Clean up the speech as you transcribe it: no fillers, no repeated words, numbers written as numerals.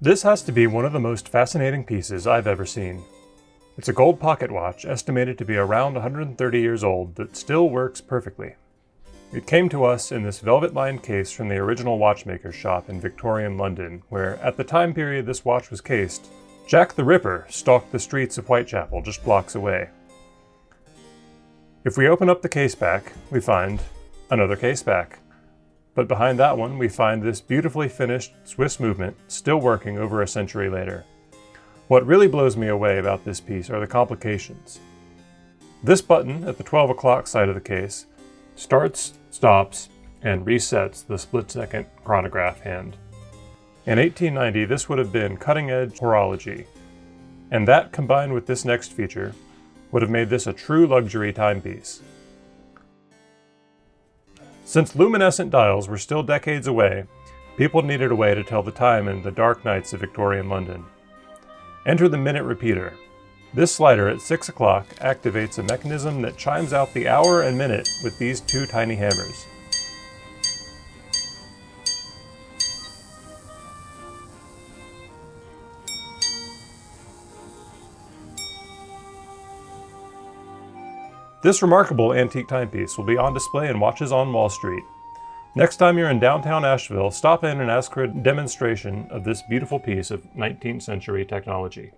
This has to be one of the most fascinating pieces I've ever seen. It's a gold pocket watch estimated to be around 130 years old that still works perfectly. It came to us in this velvet-lined case from the original watchmaker's shop in Victorian London, where, at the time period this watch was cased, Jack the Ripper stalked the streets of Whitechapel just blocks away. If we open up the case back, we find another case back. But behind that one, we find this beautifully finished Swiss movement still working over a century later. What really blows me away about this piece are the complications. This button at the 12 o'clock side of the case starts, stops, and resets the split-second chronograph hand. In 1890, this would have been cutting-edge horology, and that combined with this next feature would have made this a true luxury timepiece. Since luminescent dials were still decades away, people needed a way to tell the time in the dark nights of Victorian London. Enter the minute repeater. This slider at 6 o'clock activates a mechanism that chimes out the hour and minute with these two tiny hammers. This remarkable antique timepiece will be on display in Watches on Wall Street. Next time you're in downtown Asheville, stop in and ask for a demonstration of this beautiful piece of 19th century technology.